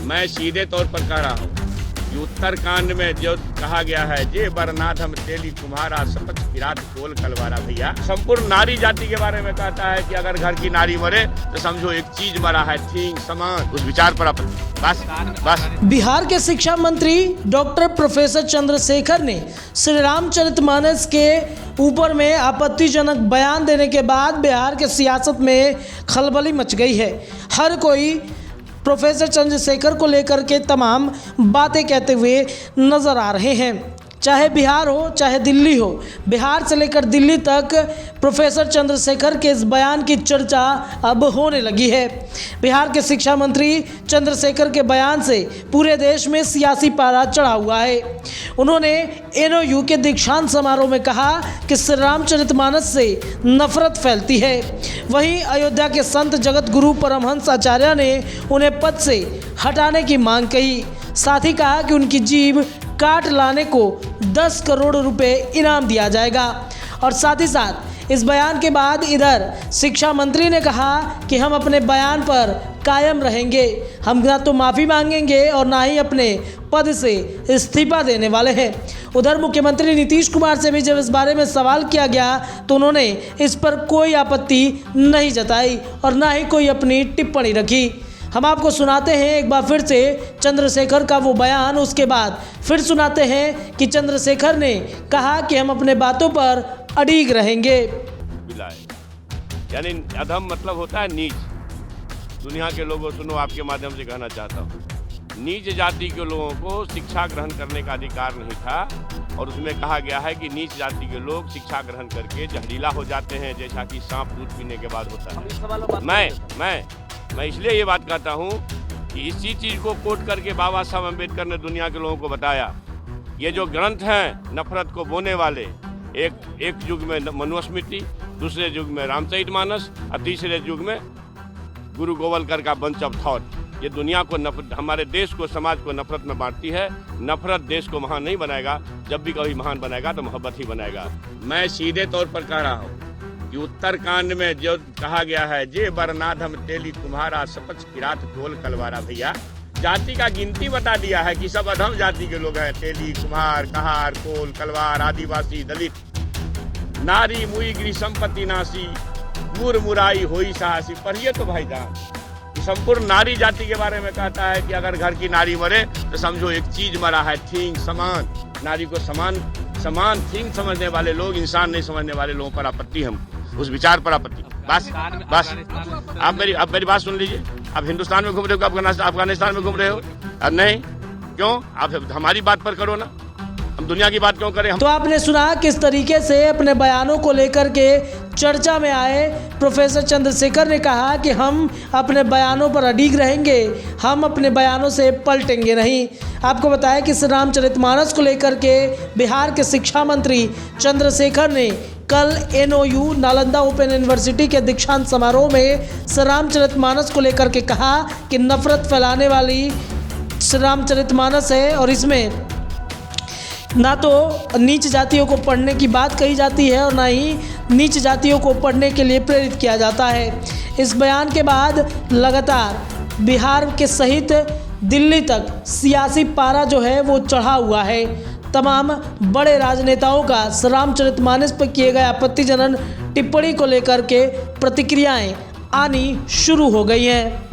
मैं सीधे तौर पर कह रहा हूँ कि उत्तरकांड में जो कहा गया है जे बरनाथ हम तेली कुम्हारा सपच किरात कोल कलवारा भैया, संपूर्ण नारी जाति के बारे में कहता है कि अगर घर की नारी मरे तो समझो एक चीज मरा है, थिंग समान, उस विचार पर बस। बिहार के शिक्षा मंत्री डॉक्टर प्रोफेसर चंद्रशेखर ने श्री रामचरितमानस के ऊपर में आपत्तिजनक बयान देने के बाद बिहार के सियासत में खलबली मच गई है। हर कोई प्रोफेसर चंद्रशेखर को लेकर के तमाम बातें कहते हुए नजर आ रहे हैं, चाहे बिहार हो चाहे दिल्ली हो। बिहार से लेकर दिल्ली तक प्रोफेसर चंद्रशेखर के इस बयान की चर्चा अब होने लगी है। बिहार के शिक्षा मंत्री चंद्रशेखर के बयान से पूरे देश में सियासी पारा चढ़ा हुआ है। उन्होंने एनओयू के दीक्षांत समारोह में कहा कि श्री रामचरितमानस से नफरत फैलती है। वहीं अयोध्या के संत जगत गुरु परमहंस आचार्य ने उन्हें पद से हटाने की मांग कही। साथ ही कहा कि उनकी जीभ काट लाने को 10 करोड़ रुपए इनाम दिया जाएगा। और साथ ही साथ इस बयान के बाद इधर शिक्षा मंत्री ने कहा कि हम अपने बयान पर कायम रहेंगे, हम ना तो माफ़ी मांगेंगे और ना ही अपने पद से इस्तीफा देने वाले हैं। उधर मुख्यमंत्री नीतीश कुमार से भी जब इस बारे में सवाल किया गया तो उन्होंने इस पर कोई आपत्ति नहीं जताई और ना ही कोई अपनी टिप्पणी रखी। हम आपको सुनाते हैं एक बार फिर से चंद्रशेखर का वो बयान, उसके बाद फिर सुनाते हैं कि चंद्रशेखर ने कहा कि हम अपने बातों पर अड़िग रहेंगे। यानी अधम मतलब होता है नीच। दुनिया के लोगों सुनो, आपके माध्यम से कहना चाहता हूँ, नीच जाति के लोगों को शिक्षा ग्रहण करने का अधिकार नहीं था। और उसमें कहा गया है कि नीच जाति के लोग शिक्षा ग्रहण करके जहरीला हो जाते हैं, जैसा कि सांप दूध पीने के बाद होता है। मैं इसलिए ये बात कहता हूँ कि इसी चीज़ को कोट करके बाबा साहब अम्बेडकर ने दुनिया के लोगों को बताया। ये जो ग्रंथ हैं नफरत को बोने वाले, एक युग में मनुस्मृति, दूसरे युग में रामचरितमानस और तीसरे युग में गुरु गोवलकर का बंच ऑफ थॉट, ये दुनिया को हमारे देश को, समाज को नफरत में बांटती है। नफरत देश को महान नहीं बनाएगा, जब भी कभी महान बनाएगा तो मोहब्बत ही बनाएगा। मैं सीधे तौर पर कह रहा हूँ कि उत्तरकांड में जो कहा गया है जे बरनाथ हम तेली कुम्हारा सपच किरात कोल कलवारा भैया, जाति का गिनती बता दिया है कि सब अधम जाति के लोग हैं। तेली, कुम्हार, कहार, कोल, कलवार, आदिवासी, दलित, नारी मुई गृह संपत्ति नासी, मुर मुराई होई साहसी। पढ़िए तो भाई जान, संपूर्ण नारी जाति के बारे में कहता है कि अगर घर की नारी मरे तो समझो एक चीज मरा है, थिंग समान। नारी को समान थिंग समझने वाले लोग, इंसान नहीं समझने वाले लोगों पर आपत्ति, हम उस विचार पर आपत्ति। बस आप मेरी बात सुन लीजिए। आप हिंदुस्तान में घूम रहे हो, अफगानिस्तान में घूम रहे हो? नहीं, क्यों? आप हमारी बात पर करो ना, हम दुनिया की बात क्यों करें? तो आपने सुना किस तरीके से अपने बयानों को लेकर के चर्चा में आए प्रोफेसर चंद्रशेखर ने कहा कि हम अपने बयानों पर अड़िग रहेंगे, हम अपने बयानों से पलटेंगे नहीं। आपको बताया कि श्री रामचरितमानस को लेकर के बिहार के शिक्षा मंत्री चंद्रशेखर ने कल एनओयू नालंदा ओपन यूनिवर्सिटी के दीक्षांत समारोह में श्री रामचरितमानस को लेकर के कहा कि नफरत फैलाने वाली श्री रामचरितमानस है और इसमें ना तो नीच जातियों को पढ़ने की बात कही जाती है और ना ही नीच जातियों को पढ़ने के लिए प्रेरित किया जाता है। इस बयान के बाद लगातार बिहार के सहित दिल्ली तक सियासी पारा जो है वो चढ़ा हुआ है। तमाम बड़े राजनेताओं का श्री रामचरितमानस पर किए गए आपत्तिजनक टिप्पणी को लेकर के प्रतिक्रियाएं आनी शुरू हो गई हैं।